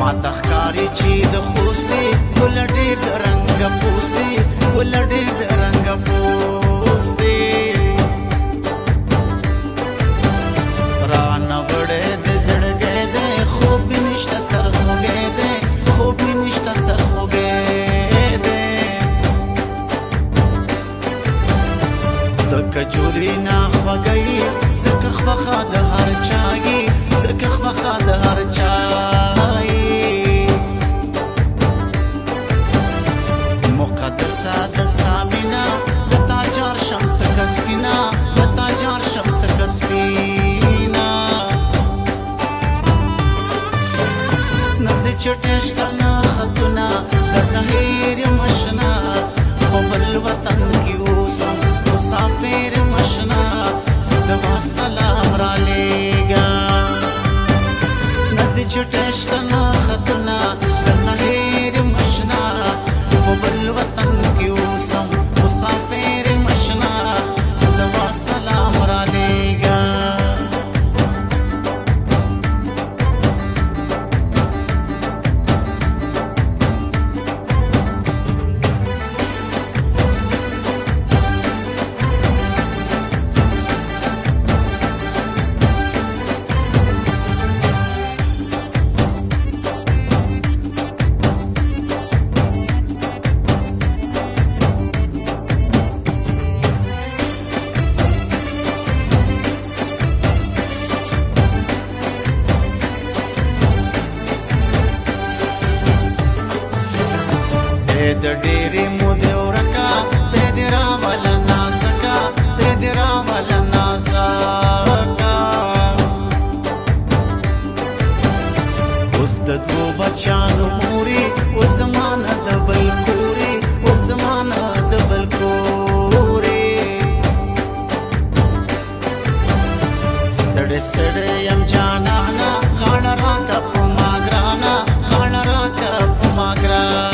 ما تخکاری چې د خوست دی ګل ډېر د رنګه پوست دی ګل ډېر د رنګه پوست دی رانه وړی د زړګی دی خوب مې نشته سر خوږی دی خوب مې نشته سر خوږی دی د کجوري نه خوږی ځکه خوښه د هر چایي ځکه خوښه د هر چایي مقدسه د ستا مینه د تاجار شم تکه سپینه د تاجار شم تکه سپینه نه د چټې شته نه خطونه درنه هېر یم اشنا په بل وطن کې اوسم مسافر یم اشنا دوا سلام رالیږه نه د چټې شته نه خطونه درنه هېر یم اشنا په بل وطن کې اوسم مسافر یم اشنا دوا سلام رالیږه د ډېرې مودې ورکه دی دې راوله نازکه دی دې راوله نازکه اوس د دوو بچیانو مورې اوس زما نه د بل کورې اوس زما نه د بل کورې ستړی ستړی یم جانانه غاړه راکه په ما ګرانه غاړه راکه په ما ګرانه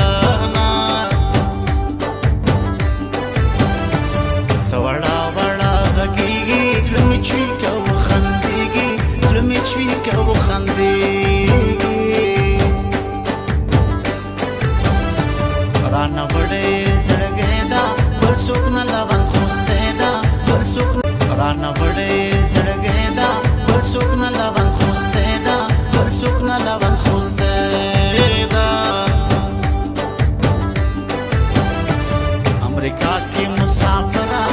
وړا وړا غږیږي زړه مې چويکه وخندېږي زړه مې چويکه وخندېږي رانه وړی زړګی ده بل څوک نه لونګ خوستی ده بل څوک رانه وړی زړګی ده بل څوک نه لونګ خوستی ده بل څوک نه لونګ خوستی ده امریکا کې مسافره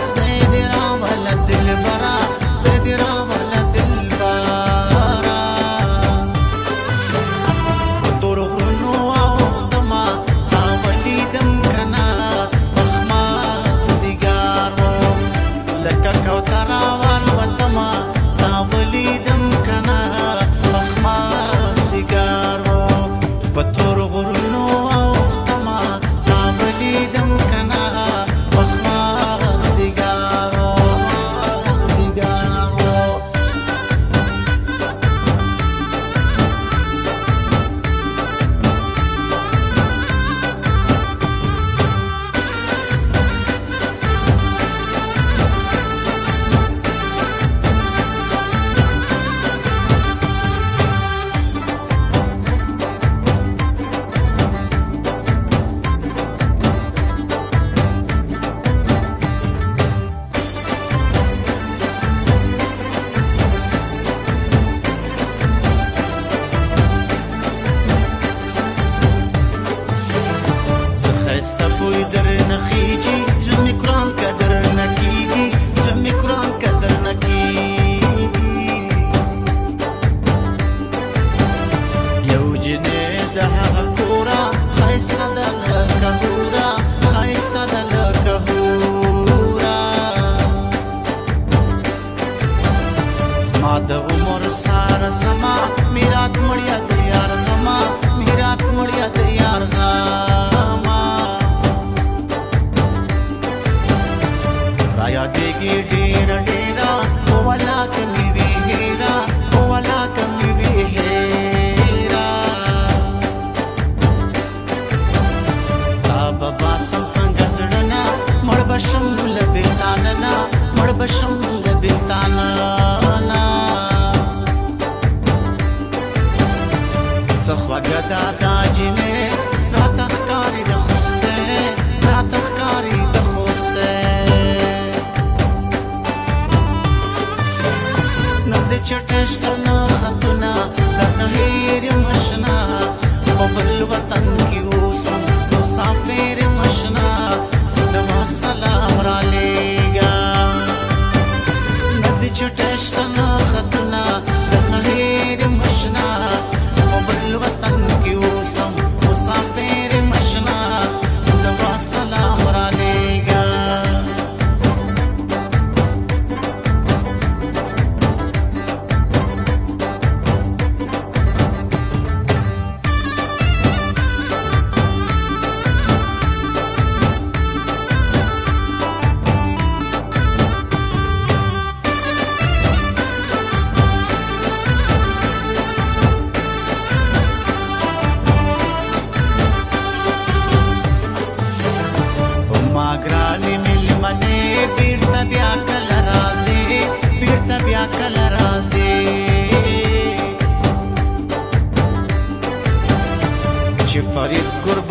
د عمر ساره سما میرات مړیا د یار غما میرات مړیا د یار غما رایا دیږي ډیر ډیرا او ولا کمی وی هیرا او ولا کمی وی هیرا تا بابا سم څنګه زړنا مړ بشم لبیتاننا مړ بشم لبیتاننا سخوږه دا جینې راته ښکاري د خوسته راته ښکاري د خوسته نه د چټشته نه خطونه درنه هېر یم اشنا په بل وطن کې اوسم مسافر یم اشنا دما سلام رالیږه نه د چټشته نه خطونه درنه هېر یم اشنا په بل وطن کې اوسم مسافر یم اشنا دما سلام رالیږه ګرانې مېلمنې بیرته بیا کله راځې بیرته بیا کله راځې چې فرید قرب